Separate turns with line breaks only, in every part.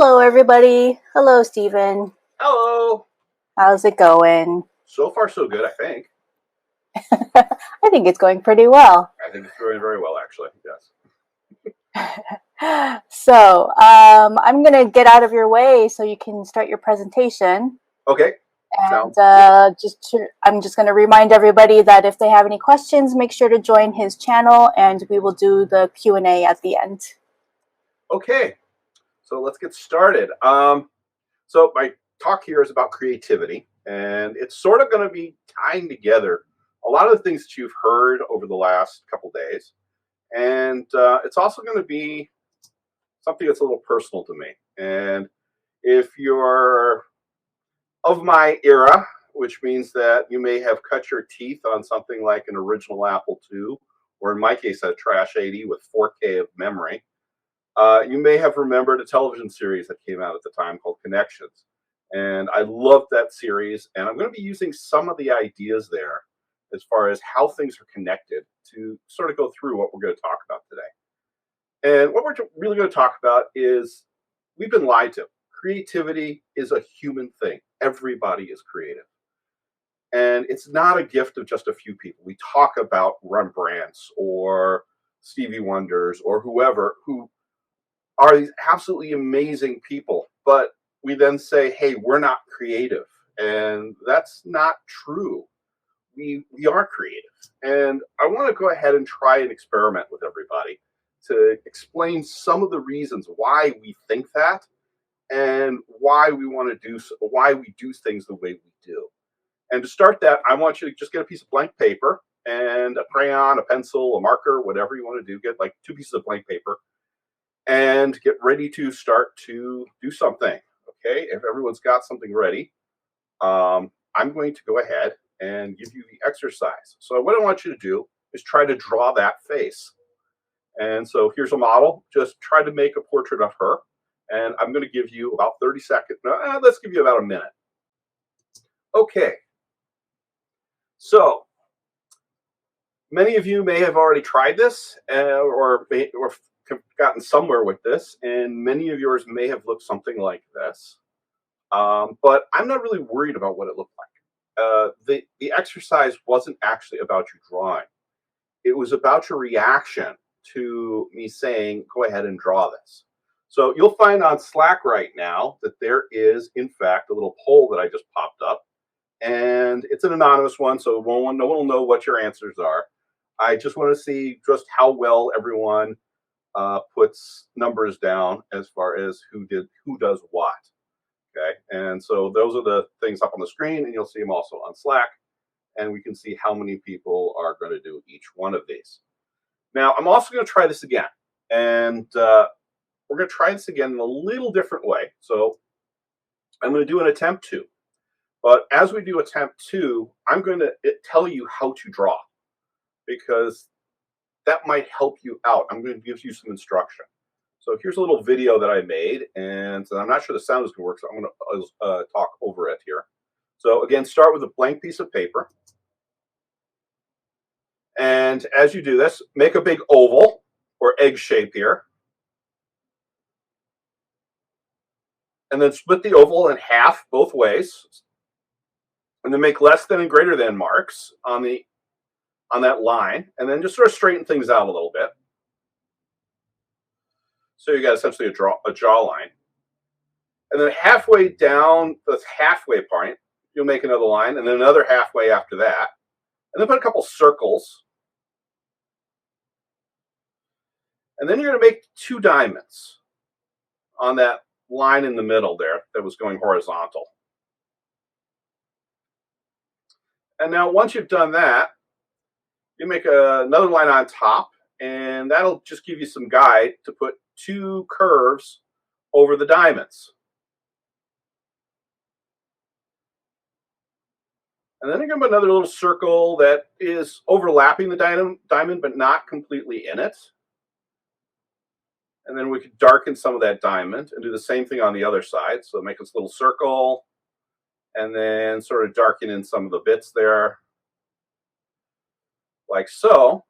Hello, everybody. Hello, Stephen.
Hello.
How's it going?
So far, so good, I think.
I think it's going pretty well.
I think it's going very well, actually. Yes.
I'm going to get out of your way so you can start your presentation.
Okay.
And
Sounds good.
I'm just going to remind everybody that if they have any questions, make sure to join his channel, and we will do the Q&A at the end.
Okay. So let's get started. So my talk here is about creativity, and it's sort of going to be tying together a lot of the things that you've heard over the last couple days, and it's also going to be something that's a little personal to me. And if you're of my era, which means that you may have cut your teeth on something like an original Apple II, or in my case, a Trash 80 with 4K of memory. You may have remembered a television series that came out at the time called Connections. And I loved that series, and I'm going to be using some of the ideas there as far as how things are connected to sort of go through what we're going to talk about today. And what we're really going to talk about is we've been lied to. Creativity is a human thing. Everybody is creative. And it's not a gift of just a few people. We talk about Rembrandts or Stevie Wonders or whoever who are these absolutely amazing people, but we then say, hey, we're not creative. And that's not true. We are creative. And I want to go ahead and try an experiment with everybody to explain some of the reasons why we think that and why we do things the way we do. And to start that, I want you to just get a piece of blank paper and a crayon, a pencil, a marker, whatever you want to do. Get like 2 pieces of blank paper and get ready to start to do something. Okay, if everyone's got something ready, I'm going to go ahead and give you the exercise. So what I want you to do is try to draw that face. And so here's a model. Just try to make a portrait of her. And I'm going to give you about 30 seconds. Let's give you about a minute. Okay. So many of you may have already tried this or gotten somewhere with this, and many of yours may have looked something like this. But I'm not really worried about what it looked like. The exercise wasn't actually about you drawing. It was about your reaction to me saying, go ahead and draw this. So you'll find on Slack right now that there is, in fact, a little poll that I just popped up. And it's an anonymous one, so no one will know what your answers are. I just want to see just how well everyone puts numbers down as far as who does what. Okay, and so those are the things up on the screen, and you'll see them also on Slack, and we can see how many people are going to do each one of these. Now, I'm also going to try this again, and we're going to try this again in a little different way. So I'm going to do an attempt 2. But as we do attempt 2, I'm going to tell you how to draw, because that might help you out. I'm going to give you some instruction. So here's a little video that I made, and I'm not sure the sound is going to work, so I'm going to talk over it here. So again, start with a blank piece of paper. And as you do this, make a big oval or egg shape here. And then split the oval in half both ways. And then make less than and greater than marks on that line. And then just sort of straighten things out a little bit. So you got essentially a jawline. And then halfway down the halfway point, you'll make another line, and then another halfway after that. And then put a couple circles. And then you're going to make 2 diamonds on that line in the middle there that was going horizontal. And now once you've done that, you make another line on top, and that'll just give you some guide to put 2 curves over the diamonds. And then you're going to put another little circle that is overlapping the diamond, but not completely in it. And then we could darken some of that diamond and do the same thing on the other side. So make this little circle and then sort of darken in some of the bits there, like so.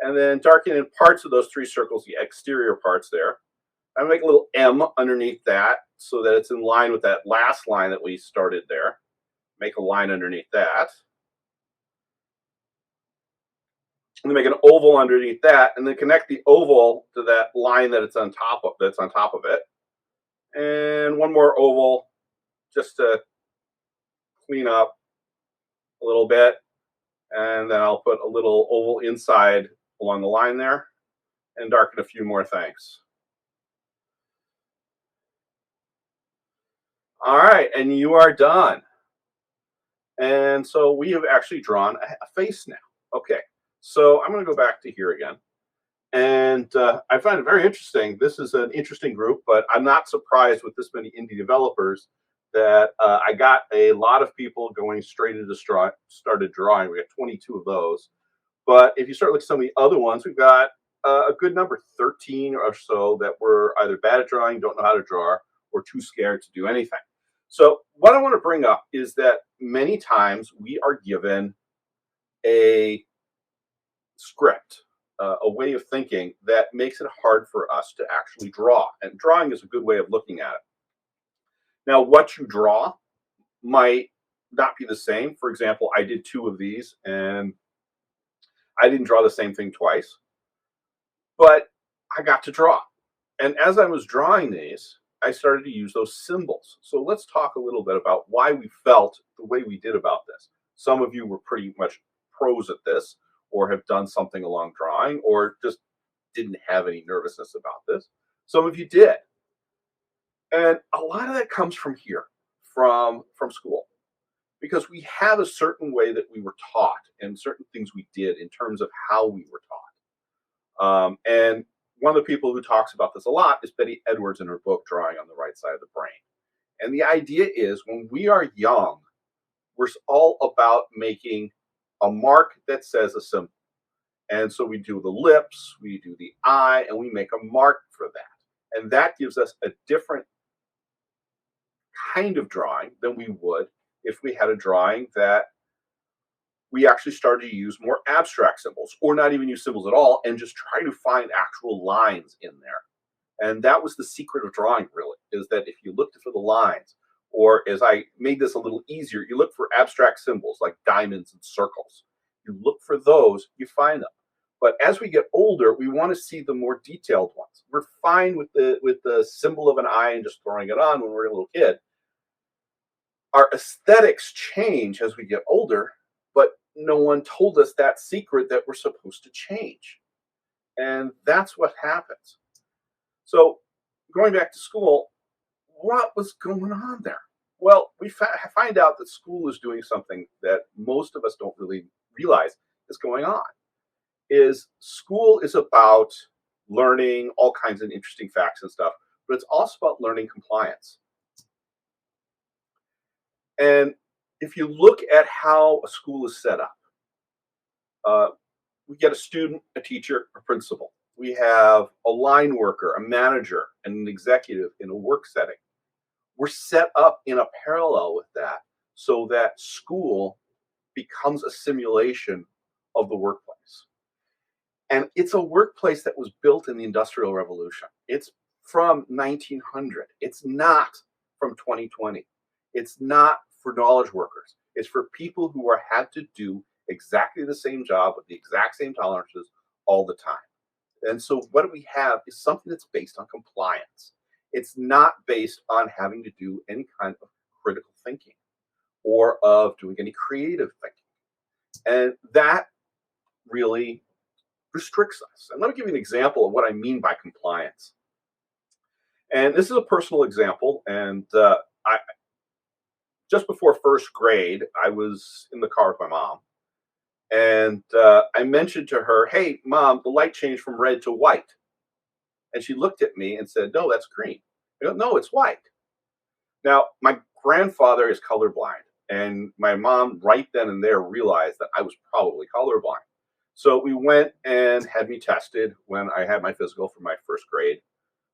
And then darken in parts of those 3 circles, the exterior parts there. I make a little M underneath that so that it's in line with that last line that we started there. Make a line underneath that. And then make an oval underneath that, and then connect the oval to that line that it's on top of it. And one more oval just to clean up a little bit. And then I'll put a little oval inside along the line there and darken a few more things. All right, and you are done. And so we have actually drawn a face now. Okay, so I'm going to go back to here again. And I find it very interesting. This is an interesting group, but I'm not surprised with this many indie developers that I got a lot of people going straight into started drawing. We got 22 of those. But if you start looking at some of the other ones, we've got a good number, 13 or so, that were either bad at drawing, don't know how to draw, or too scared to do anything. So what I want to bring up is that many times we are given a script, a way of thinking that makes it hard for us to actually draw. And drawing is a good way of looking at it. Now, what you draw might not be the same. For example, I did 2 of these, and I didn't draw the same thing twice, but I got to draw. And as I was drawing these, I started to use those symbols. So let's talk a little bit about why we felt the way we did about this. Some of you were pretty much pros at this, or have done something along drawing, or just didn't have any nervousness about this. Some of you did. And a lot of that comes from here, from school, because we have a certain way that we were taught and certain things we did in terms of how we were taught. And one of the people who talks about this a lot is Betty Edwards in her book, Drawing on the Right Side of the Brain. And the idea is when we are young, we're all about making a mark that says a symbol. And so we do the lips, we do the eye, and we make a mark for that. And that gives us a different kind of drawing than we would if we had a drawing that we actually started to use more abstract symbols, or not even use symbols at all, and just try to find actual lines in there. And that was the secret of drawing, really, is that if you looked for the lines, or as I made this a little easier, you look for abstract symbols like diamonds and circles. You look for those, you find them. But as we get older, we want to see the more detailed ones. We're fine with the symbol of an eye and just throwing it on when we're a little kid. Our aesthetics change as we get older, but no one told us that secret that we're supposed to change. And that's what happens. So going back to school, what was going on there? Well, we find out that school is doing something that most of us don't really realize is going on. Is school is about learning all kinds of interesting facts and stuff, but it's also about learning compliance. And if you look at how a school is set up, we get a student, a teacher, a principal. We have a line worker, a manager, and an executive in a work setting. We're set up in a parallel with that so that school becomes a simulation of the workplace. And it's a workplace that was built in the Industrial Revolution. It's from 1900. It's not from 2020. It's not for knowledge workers. It's for people who had to do exactly the same job with the exact same tolerances all the time. And so what we have is something that's based on compliance. It's not based on having to do any kind of critical thinking or of doing any creative thinking. And that really restricts us. And let me give you an example of what I mean by compliance. And this is a personal example. And I just before first grade, I was in the car with my mom. And I mentioned to her, "Hey, Mom, the light changed from red to white." And she looked at me and said, "No, that's green." I go, "No, it's white." Now, my grandfather is colorblind. And my mom right then and there realized that I was probably colorblind. So we went and had me tested when I had my physical for my first grade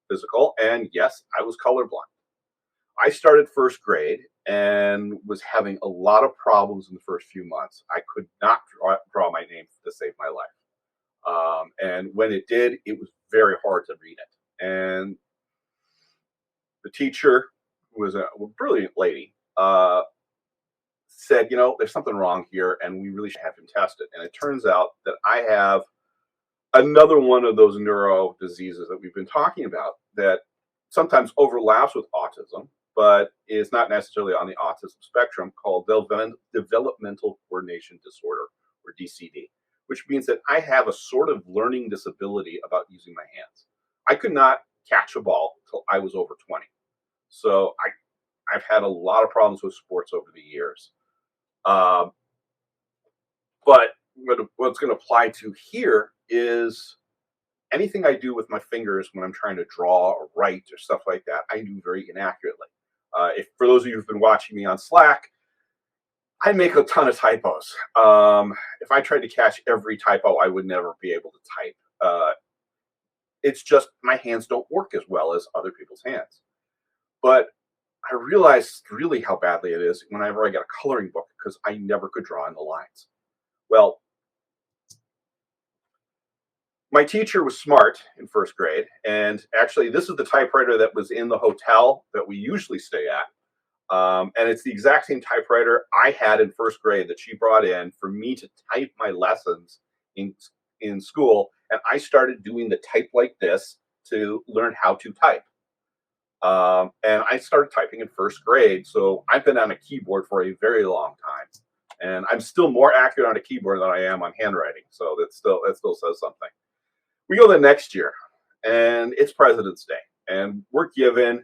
physical. And yes, I was colorblind. I started first grade and was having a lot of problems in the first few months. I could not draw my name to save my life. And when it did, it was very hard to read it. And The teacher, who was a brilliant lady, said, there's something wrong here, and we really should have him tested. And it turns out that I have another one of those neuro diseases that we've been talking about that sometimes overlaps with autism, but is not necessarily on the autism spectrum, called developmental coordination disorder, or DCD, which means that I have a sort of learning disability about using my hands. I could not catch a ball until I was over 20. So I've had a lot of problems with sports over the years. But what's going to apply to here is anything I do with my fingers when I'm trying to draw or write or stuff like that, I do very inaccurately. If for those of you who've been watching me on Slack, I make a ton of typos. If I tried to catch every typo, I would never be able to type. It's just my hands don't work as well as other people's hands. But I realized really how badly it is whenever I get a coloring book, because I never could draw in the lines. Well, my teacher was smart in first grade, and actually this is the typewriter that was in the hotel that we usually stay at. And it's the exact same typewriter I had in first grade that she brought in for me to type my lessons in school. And I started doing the type like this to learn how to type. And I started typing in first grade. So I've been on a keyboard for a very long time. And I'm still more accurate on a keyboard than I am on handwriting. So that still says something. We go the next year, and it's President's Day. And we're given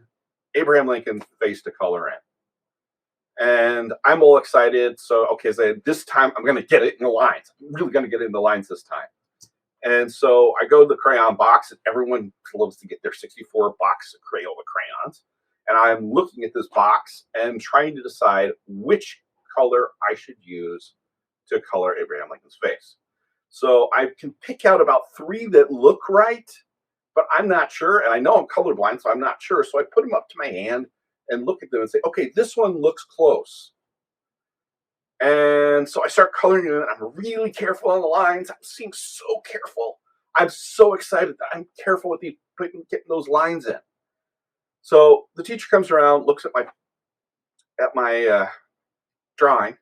Abraham Lincoln's face to color in. And I'm all excited. So, okay, so this time I'm going to get it in the lines. I'm really going to get it in the lines this time. And so I go to the crayon box, and everyone loves to get their 64 box of Crayola crayons. And I'm looking at this box and trying to decide which color I should use to color Abraham Lincoln's face. So I can pick out about 3 that look right, but I'm not sure. And I know I'm colorblind, so I'm not sure. So I put them up to my hand and look at them and say, okay, this one looks close. And so I start coloring it, and I'm really careful on the lines. I'm being so careful. I'm so excited that I'm careful with getting those lines in. So the teacher comes around, looks at my drawing,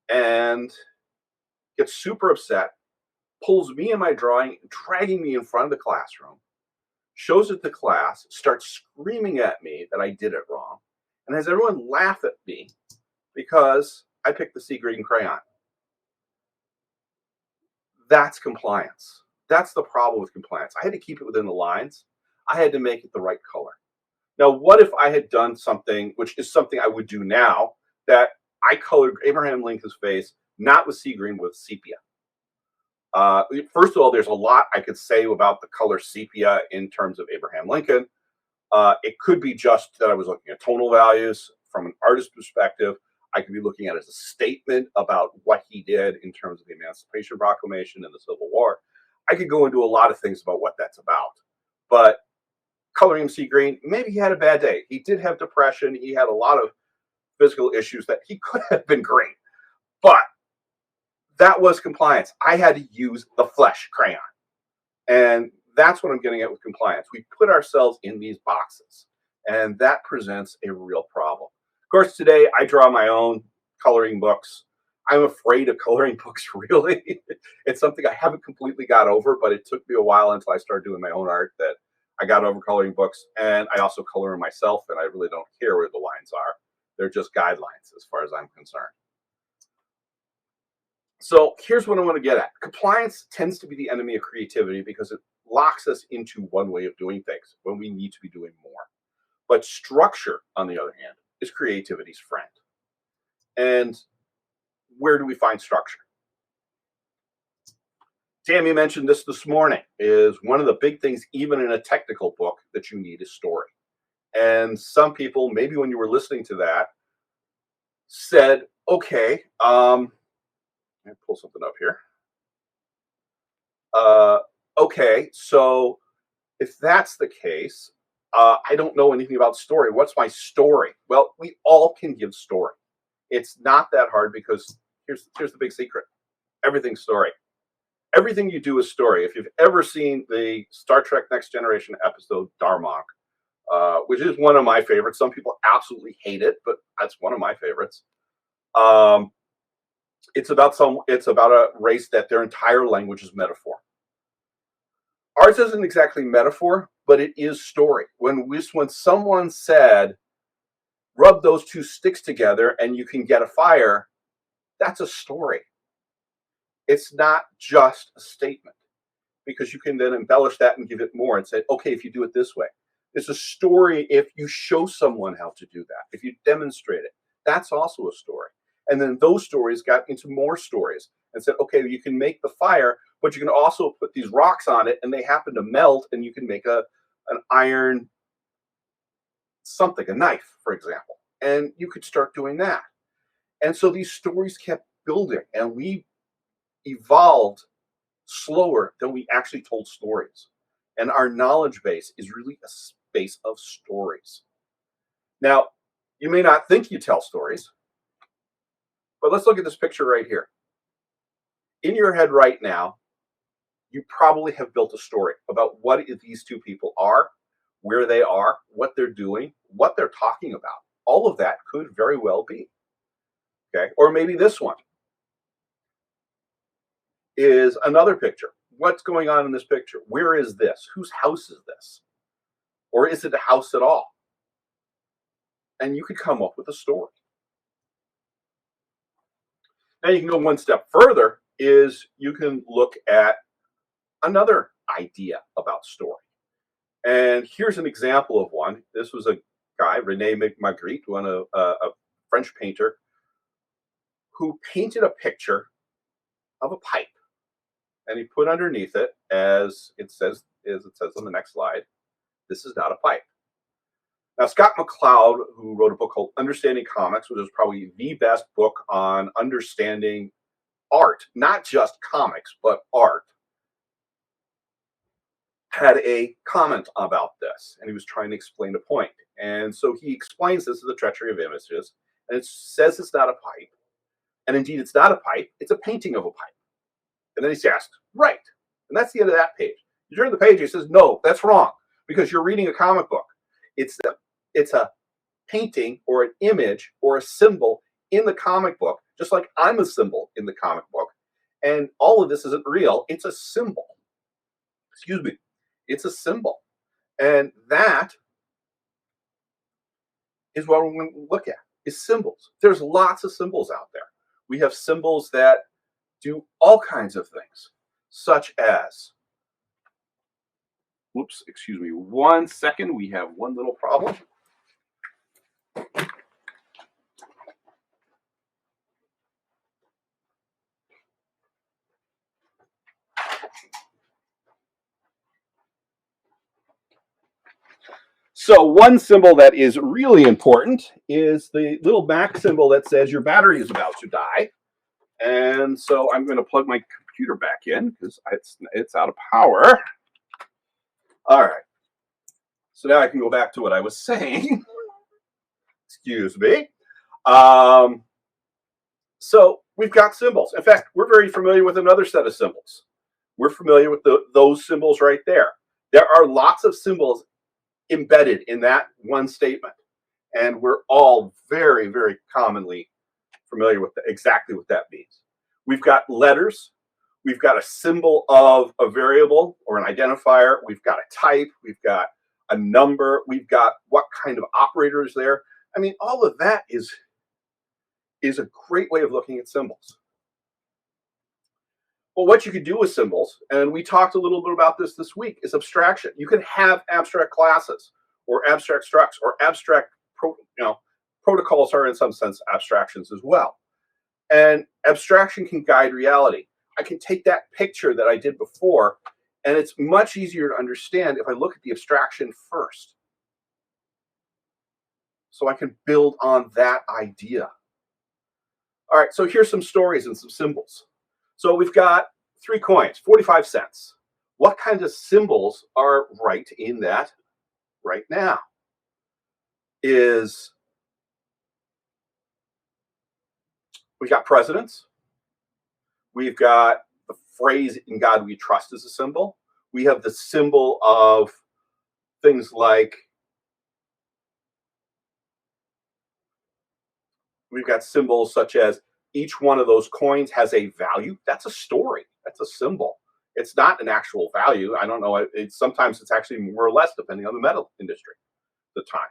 and gets super upset, pulls me and my drawing, dragging me in front of the classroom, shows it to class, starts screaming at me that I did it wrong, and has everyone laugh at me because I picked the sea green crayon. That's compliance. That's the problem with compliance. I had to keep it within the lines. I had to make it the right color. Now, what if I had done something, which is something I would do now, that I colored Abraham Lincoln's face not with sea green, with sepia? First of all, there's a lot I could say about the color sepia in terms of Abraham Lincoln. It could be just that I was looking at tonal values from an artist's perspective. I could be looking at it as a statement about what he did in terms of the Emancipation Proclamation and the Civil War. I could go into a lot of things about what that's about. But coloring him sea green, maybe he had a bad day. He did have depression. He had a lot of physical issues that he could have been green. But that was compliance. I had to use the flesh crayon. And that's what I'm getting at with compliance. We put ourselves in these boxes, and that presents a real problem. Of course, today I draw my own coloring books. I'm afraid of coloring books, really. It's something I haven't completely got over, but it took me a while until I started doing my own art that I got over coloring books. And I also color them myself, and I really don't care where the lines are. They're just guidelines as far as I'm concerned. So here's what I want to get at. Compliance tends to be the enemy of creativity because it locks us into one way of doing things when we need to be doing more. But structure, on the other hand, is creativity's friend. And where do we find structure? Tammy mentioned this morning, is one of the big things, even in a technical book, that you need is story. And some people, maybe when you were listening to that, said, okay, let me pull something up here. Okay, so if that's the case, I don't know anything about story. What's my story? Well, we all can give story. It's not that hard because here's the big secret. Everything's story. Everything you do is story. If you've ever seen the Star Trek Next Generation episode Darmok, which is one of my favorites. Some people absolutely hate it, but that's one of my favorites. Um, it's about a race that their entire language is metaphor. Ours isn't exactly metaphor, but it is story. When someone said, rub those two sticks together and you can get a fire, that's a story. It's not just a statement, because you can then embellish that and give it more and say, okay, if you do it this way. It's a story if you show someone how to do that, if you demonstrate it. That's also a story. And then those stories got into more stories and said, okay, you can make the fire, but you can also put these rocks on it and they happen to melt and you can make an iron something, a knife, for example. And you could start doing that. And so these stories kept building, and we evolved slower than we actually told stories. And our knowledge base is really a space of stories. Now, you may not think you tell stories, but let's look at this picture right here. In your head right now, you probably have built a story about what these two people are, where they are, what they're doing, what they're talking about. All of that could very well be. Okay, or maybe this one is another picture. What's going on in this picture? Where is this? Whose house is this? Or is it a house at all? And you could come up with a story. Now you can go one step further, is you can look at another idea about story. And here's an example of one. This was a guy, René Magritte, a French painter, who painted a picture of a pipe. And he put underneath it, as it says on the next slide, this is not a pipe. Now, Scott McCloud, who wrote a book called Understanding Comics, which is probably the best book on understanding art, not just comics, but art, had a comment about this, and he was trying to explain a point. And so he explains this as the treachery of images, and it says it's not a pipe. And indeed, it's not a pipe, it's a painting of a pipe. And then he's asked, right. And that's the end of that page. You turn the page, he says, no, that's wrong, because you're reading a comic book. It's a painting or an image or a symbol in the comic book, just like I'm a symbol in the comic book. And all of this isn't real. It's a symbol. Excuse me. It's a symbol. And that is what we're going to look at, is symbols. There's lots of symbols out there. We have symbols that do all kinds of things, such as, whoops, excuse me, 1 second. We have one little problem. So one symbol that is really important is the little back symbol that says your battery is about to die. And so I'm going to plug my computer back in because it's out of power. All right. So now I can go back to what I was saying. Excuse me. So we've got symbols. In fact, we're very familiar with another set of symbols. We're familiar with those symbols right there. There are lots of symbols embedded in that one statement. And we're all very, very commonly familiar with exactly what that means. We've got letters. We've got a symbol of a variable or an identifier. We've got a type. We've got a number. We've got what kind of operator is there. I mean, all of that is a great way of looking at symbols. Well, what you could do with symbols, and we talked a little bit about this week, is abstraction. You can have abstract classes or abstract structs or abstract, protocols are in some sense abstractions as well. And abstraction can guide reality. I can take that picture that I did before, and it's much easier to understand if I look at the abstraction first. So I can build on that idea. All right, so here's some stories and some symbols. So we've got 3 coins, 45 cents. What kinds of symbols are right in that right now? We've got presidents. We've got the phrase "in God we trust" as a symbol. We have the symbol of things like we've got symbols such as each one of those coins has a value. That's a story. That's a symbol. It's not an actual value. I don't know. Sometimes it's actually more or less depending on the metal industry, the time.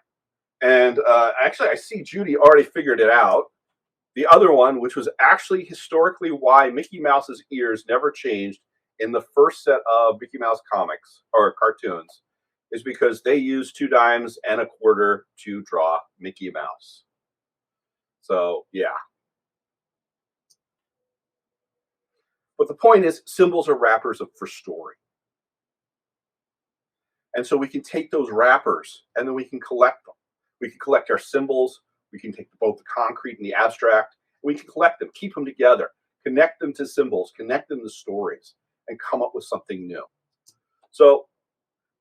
And actually, I see Judy already figured it out. The other one, which was actually historically why Mickey Mouse's ears never changed in the first set of Mickey Mouse comics or cartoons, is because they used 2 dimes and a quarter to draw Mickey Mouse. So, yeah. But the point is, symbols are wrappers for story. And so we can take those wrappers and then we can collect them. We can collect our symbols. We can take both the concrete and the abstract. We can collect them, keep them together, connect them to symbols, connect them to stories, and come up with something new. So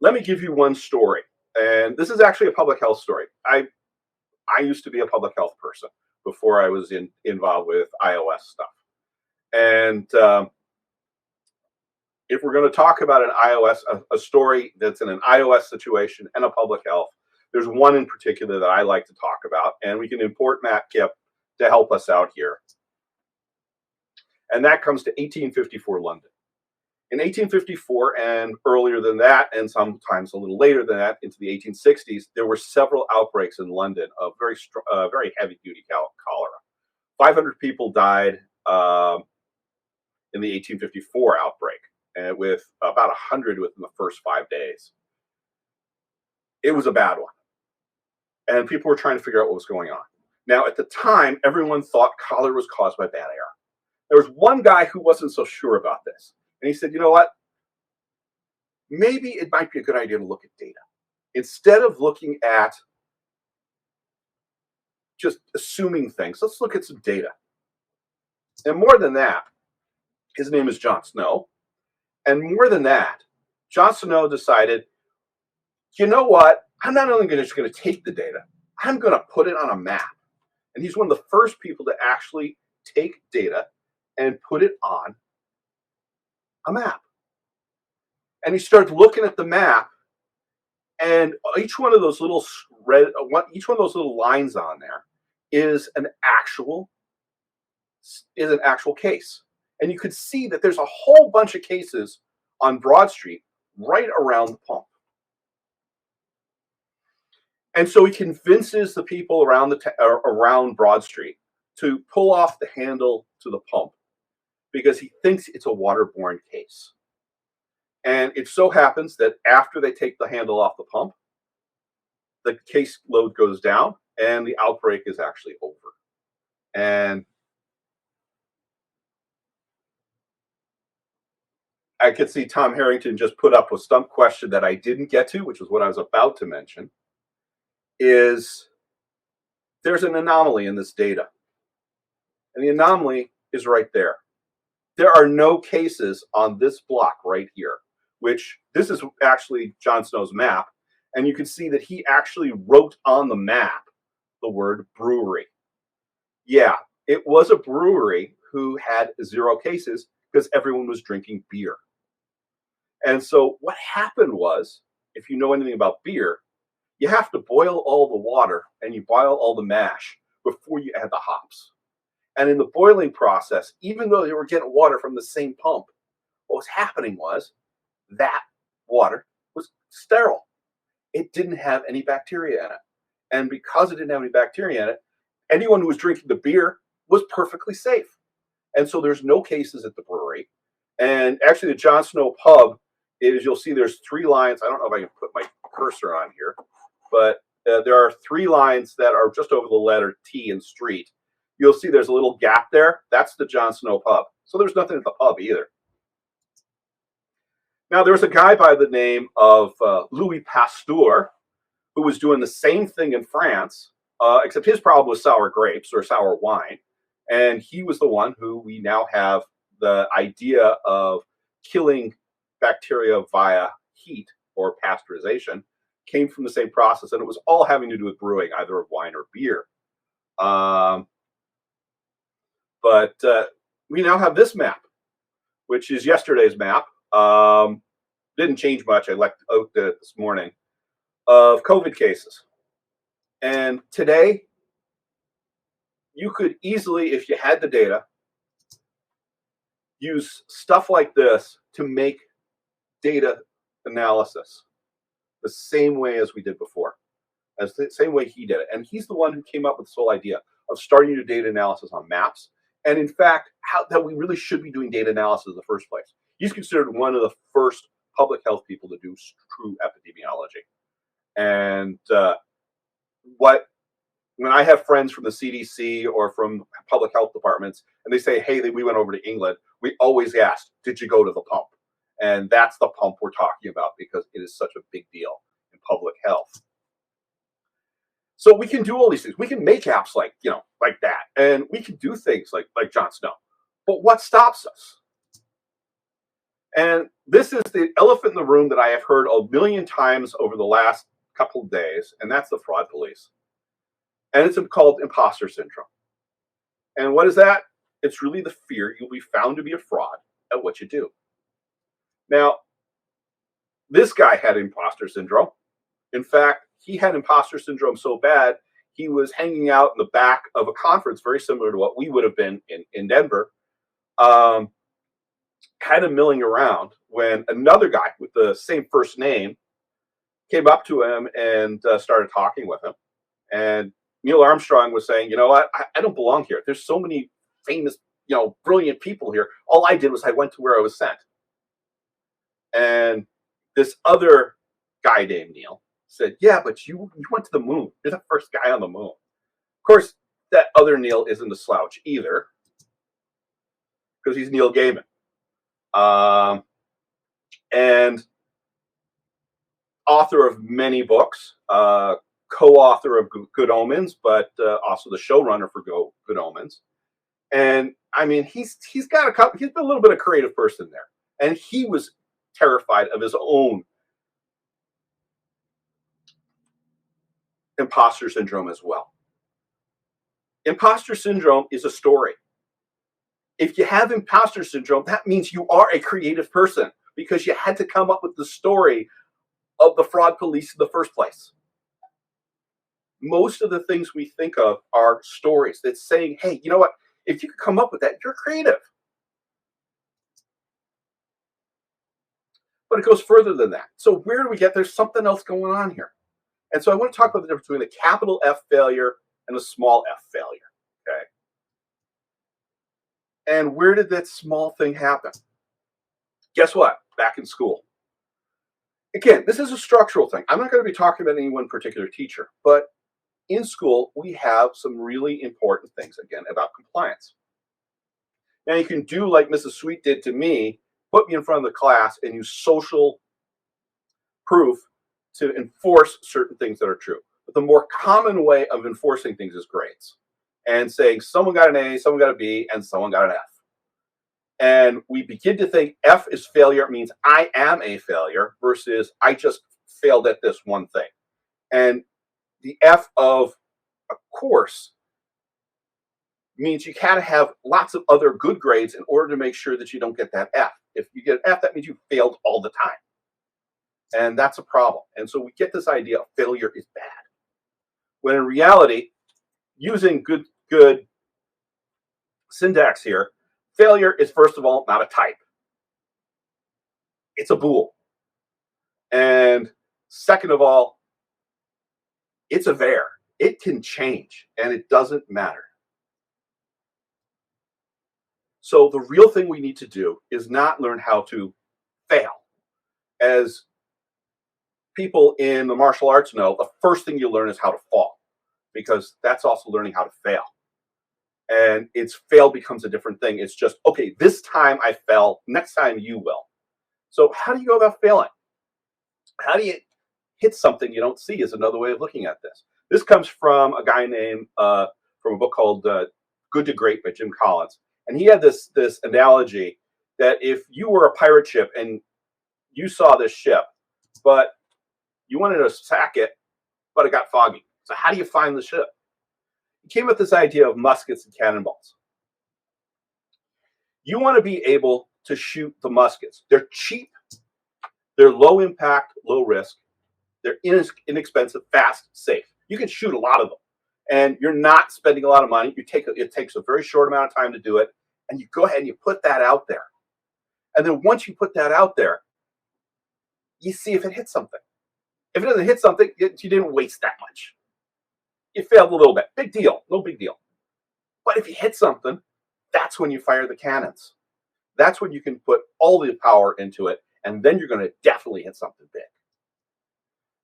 let me give you one story. And this is actually a public health story. I used to be a public health person before I was involved with iOS stuff. And if we're going to talk about an iOS, a story that's in an iOS situation and a public health, there's one in particular that I like to talk about, and we can import Matt Kipp to help us out here. And that comes to 1854 London. In 1854 and earlier than that, and sometimes a little later than that, into the 1860s, there were several outbreaks in London of very heavy-duty cholera. 500 people died in the 1854 outbreak, and with about 100 within the first 5 days. It was a bad one. And people were trying to figure out what was going on. Now, at the time, everyone thought cholera was caused by bad air. There was one guy who wasn't so sure about this. And he said, you know what? Maybe it might be a good idea to look at data. Instead of looking at just assuming things, let's look at some data. And more than that, his name is John Snow. And more than that, John Snow decided, you know what? I'm not only just going to take the data, I'm going to put it on a map. And he's one of the first people to actually take data and put it on a map. And he started looking at the map, and each one of those little lines on there is an actual case. And you could see that there's a whole bunch of cases on Broad Street right around the pump. And so he convinces the people around Broad Street to pull off the handle to the pump because he thinks it's a waterborne case. And it so happens that after they take the handle off the pump, the case load goes down and the outbreak is actually over. And I could see Tom Harrington just put up a stump question that I didn't get to, which was what I was about to mention, is there's an anomaly in this data. And the anomaly is right there. There are no cases on this block right here, which this is actually John Snow's map. And you can see that he actually wrote on the map the word brewery. Yeah, it was a brewery who had 0 cases because everyone was drinking beer. And so what happened was, if you know anything about beer, you have to boil all the water and you boil all the mash before you add the hops. And in the boiling process, even though they were getting water from the same pump, what was happening was that water was sterile. It didn't have any bacteria in it. And because it didn't have any bacteria in it, anyone who was drinking the beer was perfectly safe. And so there's no cases at the brewery. And actually the John Snow pub is, you'll see there's 3 lines. I don't know if I can put my cursor on here, but there are 3 lines that are just over the letter T in street. You'll see there's a little gap there. That's the John Snow pub. So there's nothing at the pub either. Now, there's a guy by the name of Louis Pasteur who was doing the same thing in France, except his problem was sour grapes or sour wine. And he was the one who we now have the idea of killing bacteria via heat or pasteurization came from the same process. And it was all having to do with brewing, either of wine or beer. But we now have this map, which is yesterday's map. Didn't change much. I looked at it this morning of COVID cases. And today, you could easily, if you had the data, use stuff like this to make data analysis the same way as we did before, as the same way he did it. And he's the one who came up with this whole idea of starting to do data analysis on maps. And in fact, how that we really should be doing data analysis in the first place. He's considered one of the first public health people to do true epidemiology. And when I have friends from the CDC or from public health departments, and they say, hey, we went over to England, we always ask, did you go to the pump? And that's the pump we're talking about because it is such a big deal in public health. So we can do all these things. We can make apps like that. And we can do things like Jon Snow. But what stops us? And this is the elephant in the room that I have heard a million times over the last couple of days, and that's the fraud police. And it's called imposter syndrome. And what is that? It's really the fear you'll be found to be a fraud at what you do. Now, this guy had imposter syndrome. In fact, he had imposter syndrome so bad, he was hanging out in the back of a conference very similar to what we would have been in Denver, kind of milling around when another guy with the same first name came up to him and started talking with him. And Neil Armstrong was saying, you know what, I don't belong here. There's so many famous, brilliant people here. All I did was I went to where I was sent. And this other guy named Neil said, yeah, but you went to the moon. You're the first guy on the moon. Of course, that other Neil isn't a slouch either, because he's Neil Gaiman. And author of many books, co-author of Good Omens, but also the showrunner for Good Omens. And I mean, he's got he's been a little bit of a creative person there. And he was terrified of his own imposter syndrome as well. Imposter syndrome is a story. If you have imposter syndrome, that means you are a creative person because you had to come up with the story of the fraud police in the first place. Most of the things we think of are stories that's saying, hey, you know what? If you could come up with that, you're creative. But it goes further than that. So where do we get? There's something else going on here. And so I want to talk about the difference between a capital F failure and a small f failure. Okay. And where did that small thing happen? Guess what? Back in school. Again, this is a structural thing. I'm not going to be talking about any one particular teacher, but in school, we have some really important things, again, about compliance. Now, you can do like Mrs. Sweet did to me, put me in front of the class and use social proof to enforce certain things that are true. But the more common way of enforcing things is grades and saying someone got an A, someone got a B, and someone got an F. And we begin to think F is failure, means I am a failure, versus I just failed at this one thing. And the F of a course means you kind of have lots of other good grades in order to make sure that you don't get that F. If you get an F, that means you failed all the time. And that's a problem. And so we get this idea of failure is bad. When in reality, using good syntax here, failure is, first of all, not a type. It's a bool. And second of all, it's a var. It can change, and it doesn't matter. So the real thing we need to do is not learn how to fail. As people in the martial arts know, the first thing you learn is how to fall, because that's also learning how to fail. And it's fail becomes a different thing. It's just, okay, this time I fell, next time you will. So how do you go about failing? How do you hit something you don't see is another way of looking at this. This comes from a guy named, from a book called Good to Great by Jim Collins. And he had this analogy that if you were a pirate ship and you saw this ship, but you wanted to sack it, but it got foggy. So how do you find the ship? He came up with this idea of muskets and cannonballs. You want to be able to shoot the muskets. They're cheap, they're low impact, low risk, they're inexpensive, fast, safe. You can shoot a lot of them. and you're not spending a lot of money. It takes a very short amount of time to do it, and you go ahead and you put that out there. And then once you put that out there, you see if it hits something. If it doesn't hit something, you didn't waste that much. You failed a little bit. Big deal. No big deal. But if you hit something, that's when you fire the cannons. That's when you can put all the power into it, and then you're going to definitely hit something big.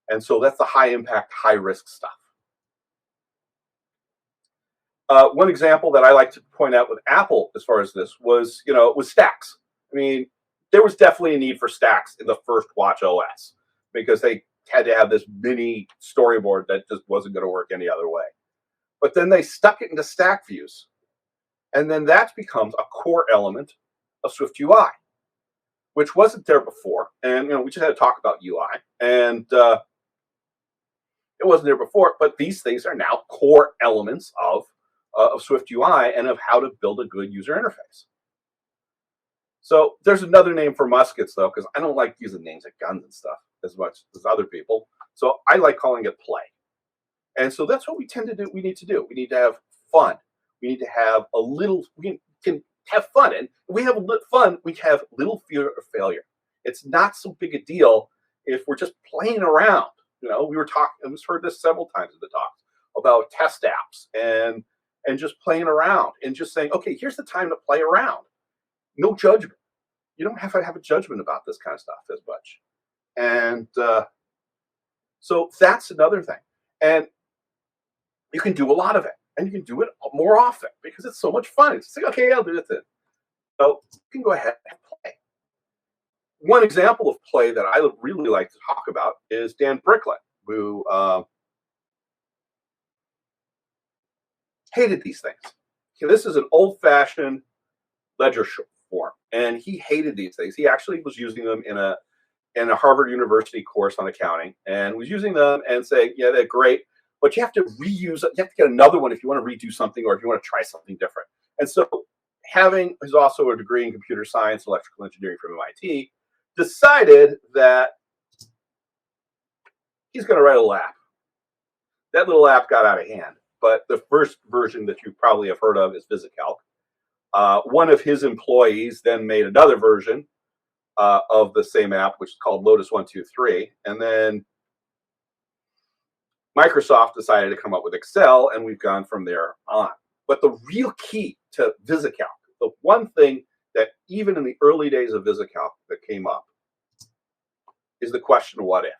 And so that's the high impact, high risk stuff. One example that I like to point out with Apple as far as this was, was stacks. I mean, there was definitely a need for stacks in the first Watch OS because they had to have this mini storyboard that just wasn't going to work any other way. But then they stuck it into stack views. And then that becomes a core element of SwiftUI, which wasn't there before. And, we just had to talk about UI. And it wasn't there before, but these things are now core elements of SwiftUI and of how to build a good user interface. So there's another name for muskets, though, because I don't like using names like guns and stuff as much as other people. So I like calling it play. And so that's what we tend to do. We need to do. We need to have fun. We need to have we can have fun. And if we have fun, we have little fear of failure. It's not so big a deal if we're just playing around. We were talking, I've heard this several times in the talks about test apps and just playing around and just saying, okay, here's the time to play around. No judgment. You don't have to have a judgment about this kind of stuff as much. And so that's another thing. And you can do a lot of it. And you can do it more often because it's so much fun. It's like, okay, I'll do it then. So you can go ahead and play. One example of play that I really like to talk about is Dan Bricklett, who hated these things. This is an old-fashioned ledger form, and he hated these things. He actually was using them in a Harvard University course on accounting, and was using them and saying, yeah, they're great, but you have to reuse it. You have to get another one if you want to redo something or if you want to try something different. And so who's also a degree in computer science, electrical engineering from MIT, decided that he's going to write a little app. That little app got out of hand, but the first version that you probably have heard of is VisiCalc. One of his employees then made another version of the same app, which is called Lotus 123, and then Microsoft decided to come up with Excel, and we've gone from there on. But the real key to VisiCalc, the one thing that even in the early days of VisiCalc that came up, is the question of what if.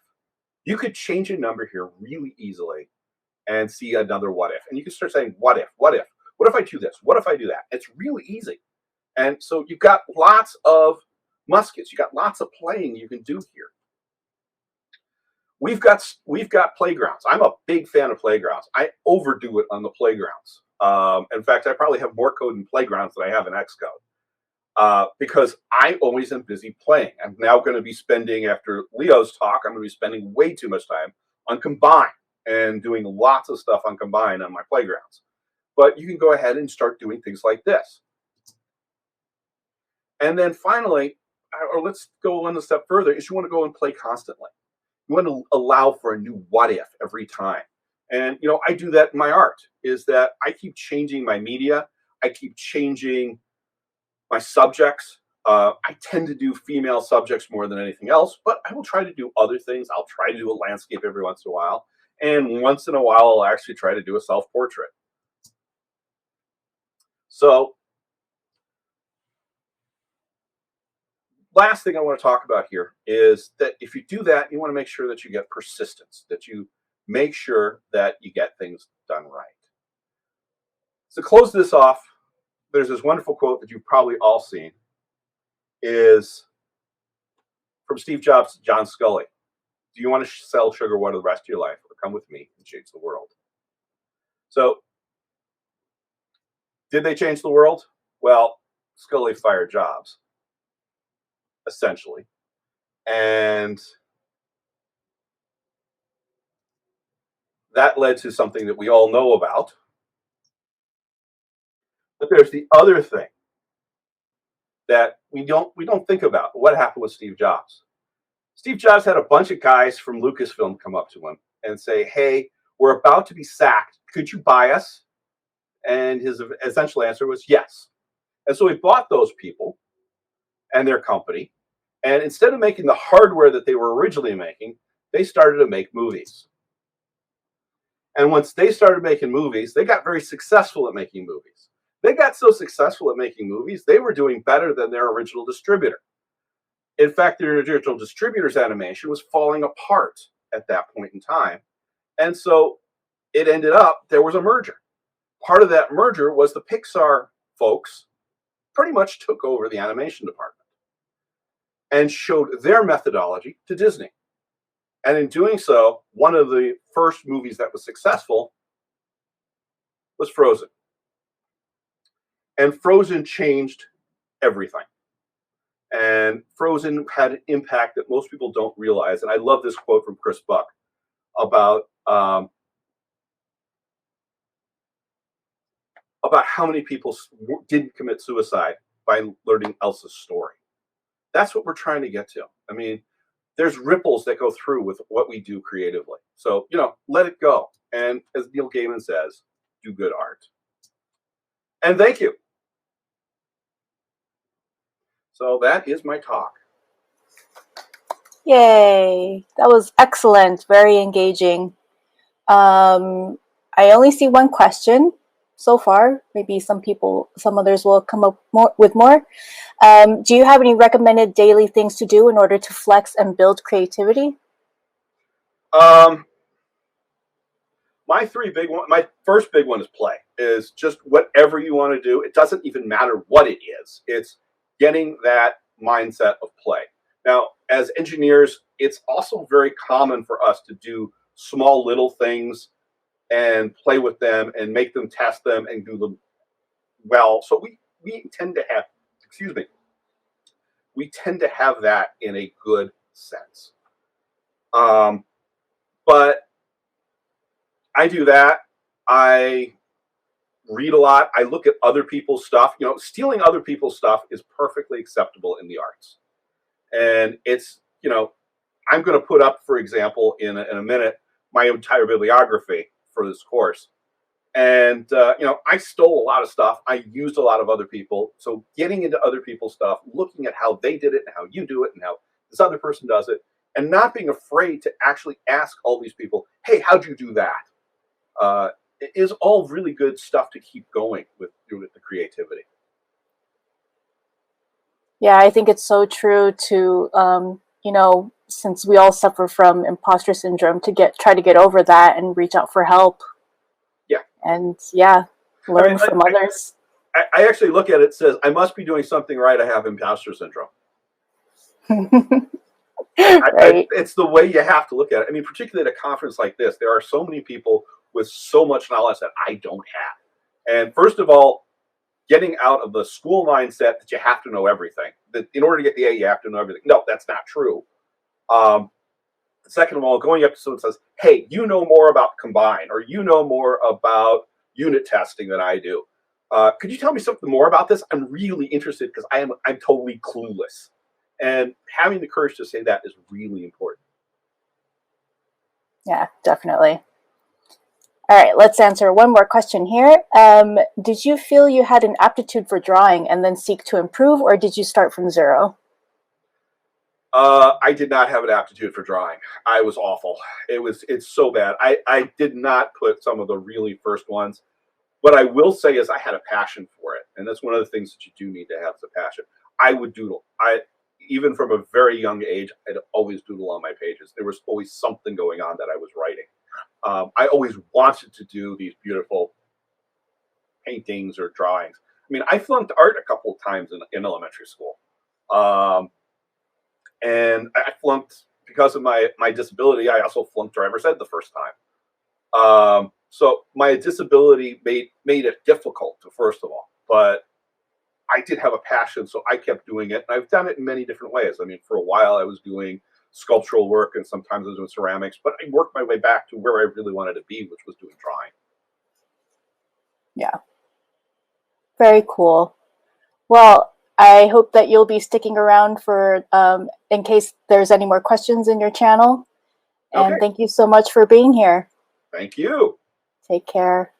You could change a number here really easily and see another what if. And you can start saying, what if? What if I do this? What if I do that? It's really easy. And so you've got lots of muskets. You've got lots of playing you can do here. We've got playgrounds. I'm a big fan of playgrounds. I overdo it on the playgrounds. In fact, I probably have more code in playgrounds than I have in Xcode because I always am busy playing. I'm now going to be spending, after Leo's talk, I'm going to be spending way too much time on Combine and doing lots of stuff on Combine on my playgrounds. But you can go ahead and start doing things like this. And then finally, or let's go one step further, is you want to go and play constantly. You want to allow for a new what if every time. And, I do that in my art, is that I keep changing my media. I keep changing my subjects. I tend to do female subjects more than anything else, but I will try to do other things. I'll try to do a landscape every once in a while. And once in a while, I'll actually try to do a self-portrait. So, last thing I want to talk about here is that if you do that, you want to make sure that you get persistence, that you make sure that you get things done right. So, close this off, there's this wonderful quote that you've probably all seen, is from Steve Jobs to John Scully. Do you want to sell sugar water the rest of your life, or come with me and change the world? So, did they change the world? Well, Scully fired Jobs, essentially. And that led to something that we all know about. But there's the other thing that we don't think about. What happened with Steve Jobs? Steve Jobs had a bunch of guys from Lucasfilm come up to him and say, hey, we're about to be sacked could you buy us? And his essential answer was yes. And so we bought those people and their company. And instead of making the hardware that they were originally making, they started to make movies. And once they started making movies, they got very successful at making movies. They got so successful at making movies, they were doing better than their original distributor. In fact, their original distributor's animation was falling apart at that point in time. And so it ended up, there was a merger. Part of that merger was the Pixar folks pretty much took over the animation department and showed their methodology to Disney. And in doing so, one of the first movies that was successful was Frozen. And Frozen changed everything. And Frozen had an impact that most people don't realize. And I love this quote from Chris Buck about how many people didn't commit suicide by learning Elsa's story. That's what we're trying to get to. I mean, there's ripples that go through with what we do creatively. So, let it go. And as Neil Gaiman says, do good art. And thank you. So that is my talk.
Yay. That was excellent. Very engaging. I only see one question so far. Maybe some others will come up with more. Do you have any recommended daily things to do in order to flex and build creativity?
My first big one is play. Is just whatever you want to do. It doesn't even matter what it is. It's getting that mindset of play. Now, as engineers, it's also very common for us to do small little things and play with them and make them, test them, and do them well. So we tend to have, we tend to have that in a good sense. But I do that. I read a lot. I look at other people's stuff. Stealing other people's stuff is perfectly acceptable in the arts. And it's, I'm going to put up, for example, in a minute, my entire bibliography for this course. And, I stole a lot of stuff. I used a lot of other people. So getting into other people's stuff, looking at how they did it and how you do it and how this other person does it, and not being afraid to actually ask all these people, hey, how'd you do that? It is all really good stuff to keep going with the creativity.
Yeah, I think it's so true to, since we all suffer from imposter syndrome, to try to get over that and reach out for help.
Yeah.
And learn from others.
I actually look at it, says, I must be doing something right. I have imposter syndrome.
Right.
It's the way you have to look at it. I mean, particularly at a conference like this, there are so many people with so much knowledge that I don't have. And first of all, getting out of the school mindset that you have to know everything. That in order to get the A, you have to know everything. No, that's not true. Second of all, going up to someone and says, hey, you know more about Combine, or you know more about unit testing than I do. Could you tell me something more about this? I'm really interested because I'm totally clueless. And having the courage to say that is really important.
Yeah, definitely. All right, let's answer one more question here. Did you feel you had an aptitude for drawing and then seek to improve, or did you start from zero?
I did not have an aptitude for drawing. I was awful. It's so bad. I did not put some of the really first ones. What I will say is I had a passion for it. And that's one of the things that you do need to have is a passion. I would doodle. Even from a very young age, I'd always doodle on my pages. There was always something going on that I was writing. I always wanted to do these beautiful paintings or drawings. I mean, I flunked art a couple of times in elementary school. And I flunked because of my disability. I also flunked driver's ed the first time. So my disability made it difficult, first of all. But I did have a passion, so I kept doing it. And I've done it in many different ways. I mean, for a while I was doing sculptural work, and sometimes I was doing ceramics. But I worked my way back to where I really wanted to be, which was doing drawing.
Yeah. Very cool. Well, I hope that you'll be sticking around for in case there's any more questions in your channel. And
Okay.
Thank you so much for being here.
Thank you.
Take care.